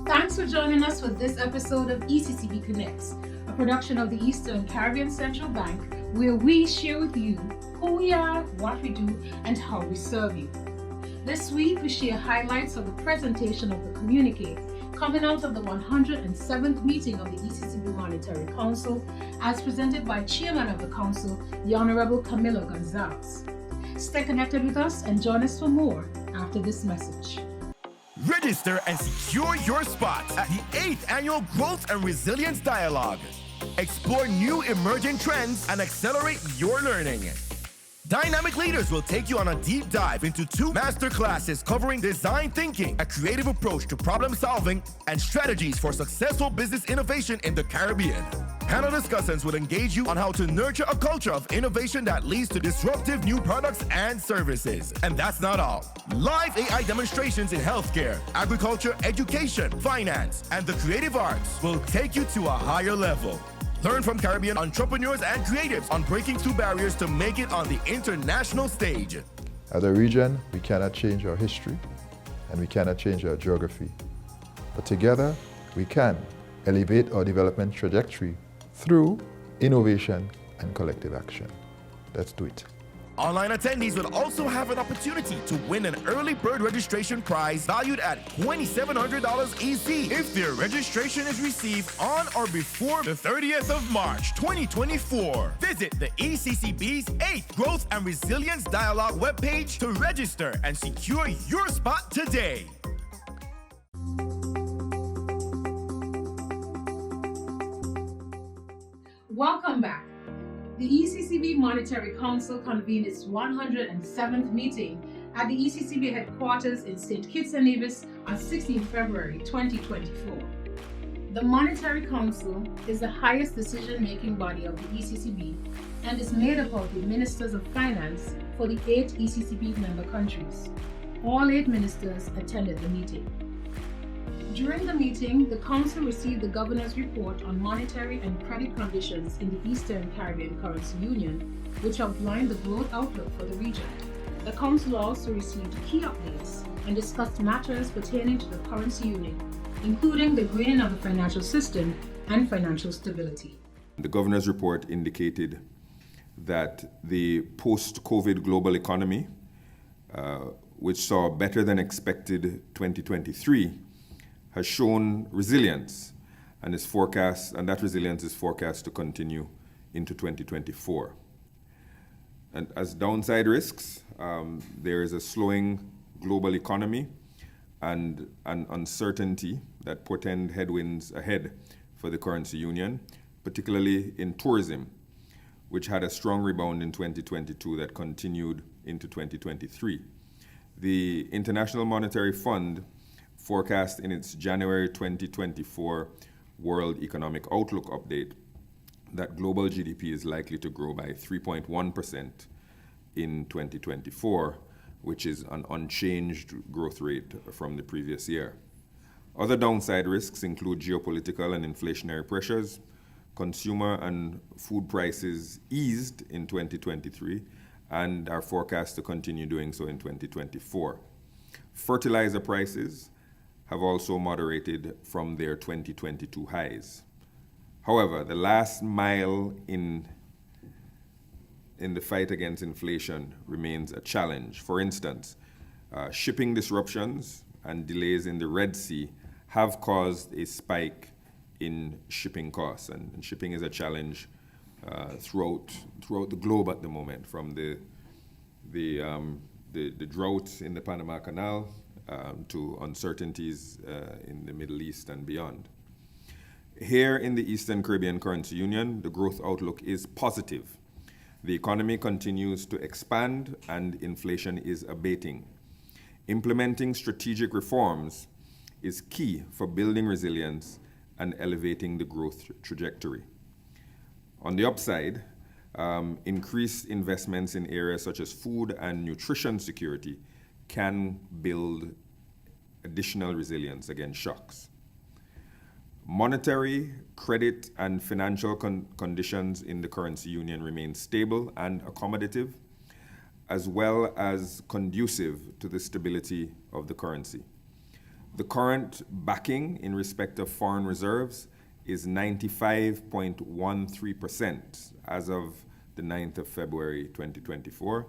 Thanks for joining us for this episode of ECCB Connects, a production of the Eastern Caribbean Central Bank, where we share with you who we are, what we do, and how we serve you. This week, we share highlights of the presentation of the Communique coming out of the 107th meeting of the ECCB Monetary Council, as presented by Chairman of the Council, the Honourable Camillo Gonsalves. Stay connected with us and join us for more after this message. Register and secure your spot at the 8th Annual Growth and Resilience Dialogue. Explore new emerging trends and accelerate your learning. Dynamic leaders will take you on a deep dive into 2 master classes covering design thinking, a creative approach to problem solving, and strategies for successful business innovation in the Caribbean. Panel discussants will engage you on how to nurture a culture of innovation that leads to disruptive new products and services. And that's not all. Live AI demonstrations in healthcare, agriculture, education, finance, and the creative arts will take you to a higher level. Learn from Caribbean entrepreneurs and creatives on breaking through barriers to make it on the international stage. As a region, we cannot change our history and we cannot change our geography. But together, we can elevate our development trajectory through innovation and collective action. Let's do it. Online attendees will also have an opportunity to win an early bird registration prize valued at $2,700 EC if their registration is received on or before the 30th of March 2024. Visit the ECCB's 8th Growth and Resilience Dialogue webpage to register and secure your spot today. Welcome back. The ECCB Monetary Council convened its 107th meeting at the ECCB headquarters in St. Kitts and Nevis on 16 February 2024. The Monetary Council is the highest decision-making body of the ECCB and is made up of the Ministers of Finance for the 8 ECCB member countries. All 8 ministers attended the meeting. During the meeting, the Council received the Governor's report on monetary and credit conditions in the Eastern Caribbean Currency Union, which outlined the growth outlook for the region. The Council also received key updates and discussed matters pertaining to the currency union, including the greening of the financial system and financial stability. The Governor's report indicated that the post-COVID global economy, which saw better than expected 2023, has shown resilience and that resilience is forecast to continue into 2024. And as downside risks, there is a slowing global economy and an uncertainty that portend headwinds ahead for the currency union, particularly in tourism, which had a strong rebound in 2022 that continued into 2023. The International Monetary Fund forecast in its January 2024 World Economic Outlook update that global GDP is likely to grow by 3.1% in 2024, which is an unchanged growth rate from the previous year. Other downside risks include geopolitical and inflationary pressures. Consumer and food prices eased in 2023 and are forecast to continue doing so in 2024. Fertilizer prices have also moderated from their 2022 highs. However, the last mile in the fight against inflation remains a challenge. For instance, shipping disruptions and delays in the Red Sea have caused a spike in shipping costs, and shipping is a challenge throughout the globe at the moment, from the drought in the Panama Canal to uncertainties in the Middle East and beyond. Here in the Eastern Caribbean Currency Union, the growth outlook is positive. The economy continues to expand and inflation is abating. Implementing strategic reforms is key for building resilience and elevating the growth trajectory. On the upside, increased investments in areas such as food and nutrition security can build additional resilience against shocks. Monetary, credit, and financial conditions in the currency union remain stable and accommodative, as well as conducive to the stability of the currency. The current backing in respect of foreign reserves is 95.13% as of the 9th of February 2024,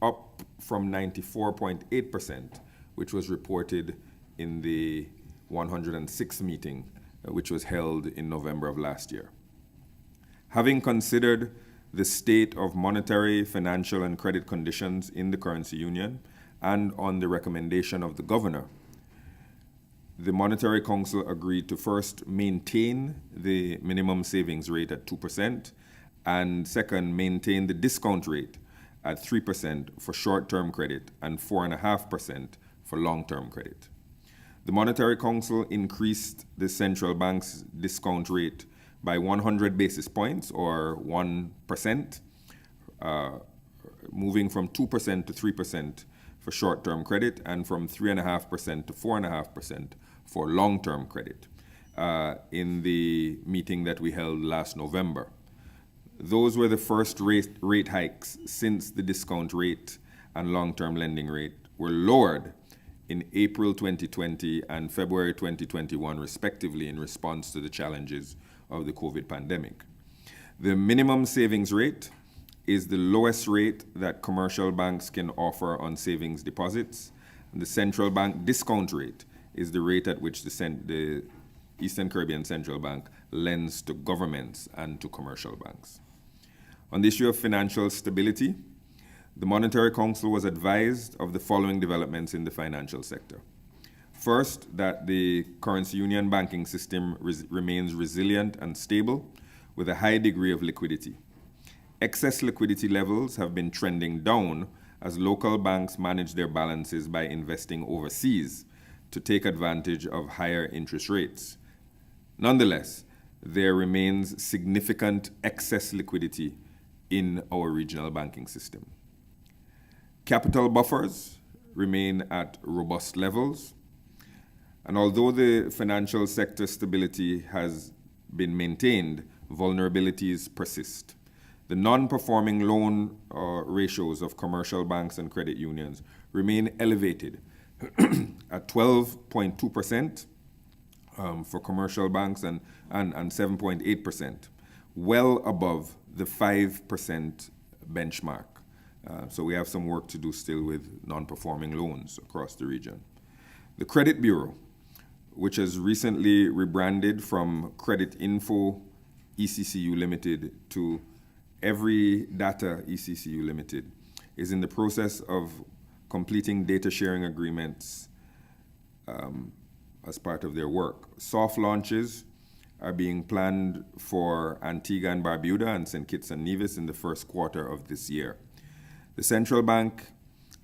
up from 94.8%, which was reported in the 106th meeting, which was held in November of last year. Having considered the state of monetary, financial, and credit conditions in the currency union, and on the recommendation of the governor, the Monetary Council agreed to first maintain the minimum savings rate at 2%, and second, maintain the discount rate at 3% for short-term credit and 4.5% for long-term credit. The Monetary Council increased the central bank's discount rate by 100 basis points, or 1%, moving from 2% to 3% for short-term credit and from 3.5% to 4.5% for long-term credit in the meeting that we held last November. Those were the first rate hikes since the discount rate and long-term lending rate were lowered in April 2020 and February 2021, respectively, in response to the challenges of the COVID pandemic. The minimum savings rate is the lowest rate that commercial banks can offer on savings deposits, and the central bank discount rate is the rate at which the Eastern Caribbean Central Bank lends to governments and to commercial banks. On the issue of financial stability, the Monetary Council was advised of the following developments in the financial sector. First, that the currency union banking system remains resilient and stable with a high degree of liquidity. Excess liquidity levels have been trending down as local banks manage their balances by investing overseas to take advantage of higher interest rates. Nonetheless, there remains significant excess liquidity in our regional banking system. Capital buffers remain at robust levels, and although the financial sector stability has been maintained, vulnerabilities persist. The non-performing loan ratios of commercial banks and credit unions remain elevated at 12.2% for commercial banks and 7.8%, well above the 5% benchmark. So we have some work to do still with non-performing loans across the region. The Credit Bureau, which has recently rebranded from Credit Info ECCU Limited to Every Data ECCU Limited, is in the process of completing data sharing agreements as part of their work. Soft launches are being planned for Antigua and Barbuda and St. Kitts and Nevis in the first quarter of this year. The central bank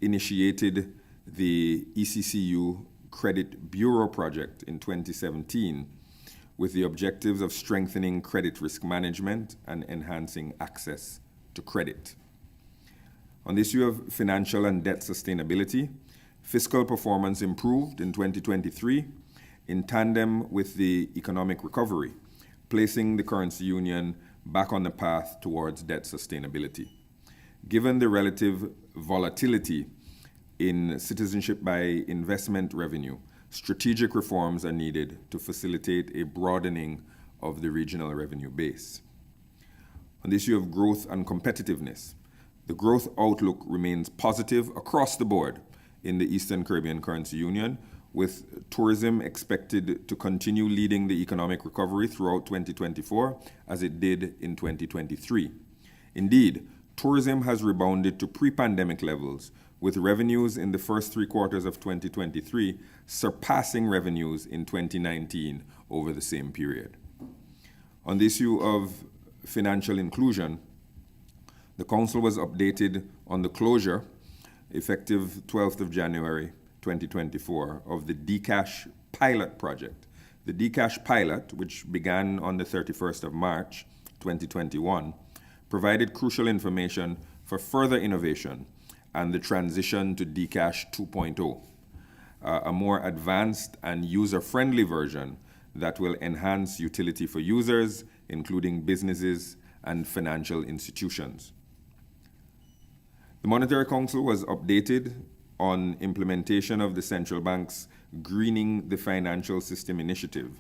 initiated the ECCU Credit Bureau project in 2017 with the objectives of strengthening credit risk management and enhancing access to credit. On the issue of financial and debt sustainability, fiscal performance improved in 2023 in tandem with the economic recovery, placing the currency union back on the path towards debt sustainability. Given the relative volatility in citizenship by investment revenue, strategic reforms are needed to facilitate a broadening of the regional revenue base. On the issue of growth and competitiveness, the growth outlook remains positive across the board in the Eastern Caribbean Currency Union, with tourism expected to continue leading the economic recovery throughout 2024, as it did in 2023. Indeed, tourism has rebounded to pre-pandemic levels, with revenues in the first 3 quarters of 2023 surpassing revenues in 2019 over the same period. On the issue of financial inclusion, the Council was updated on the closure, effective 12th of January 2024, of the DCash pilot project. The DCash pilot, which began on the 31st of March 2021, provided crucial information for further innovation and the transition to DCash 2.0, a more advanced and user-friendly version that will enhance utility for users, including businesses and financial institutions. The Monetary Council was updated on implementation of the central bank's Greening the Financial System initiative.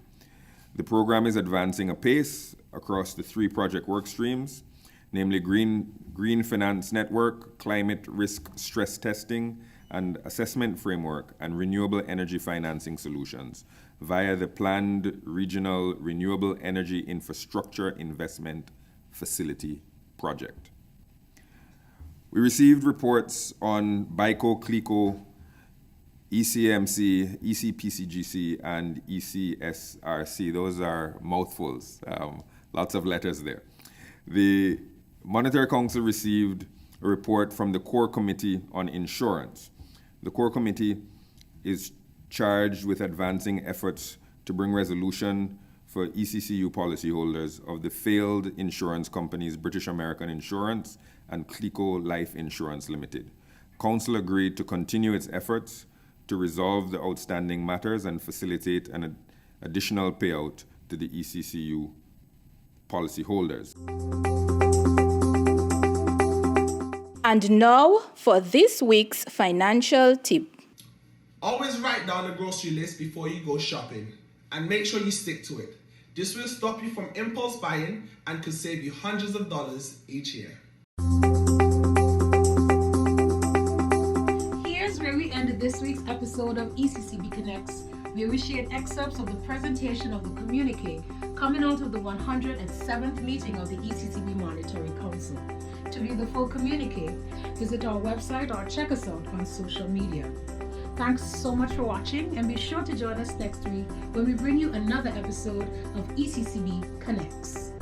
The program is advancing apace across the 3 project work streams, namely Green Finance Network, Climate Risk Stress Testing and Assessment Framework, and Renewable Energy Financing Solutions via the planned Regional Renewable Energy Infrastructure Investment Facility project. We received reports on BICO, CLICO, ECMC, ECPCGC, and ECSRC. Those are mouthfuls, lots of letters there. The Monetary Council received a report from the Core Committee on Insurance. The Core Committee is charged with advancing efforts to bring resolution for ECCU policyholders of the failed insurance companies British American Insurance and CLICO Life Insurance Limited. Council agreed to continue its efforts to resolve the outstanding matters and facilitate an additional payout to the ECCU policyholders. And now for this week's financial tip. Always write down the grocery list before you go shopping and make sure you stick to it. This will stop you from impulse buying and could save you hundreds of dollars each year. Here's where we ended this week's episode of ECCB Connects, where we shared excerpts of the presentation of the Communique coming out of the 107th meeting of the ECCB Monetary Council. To view the full Communique, visit our website or check us out on social media. Thanks so much for watching, and be sure to join us next week when we bring you another episode of ECCB Connects.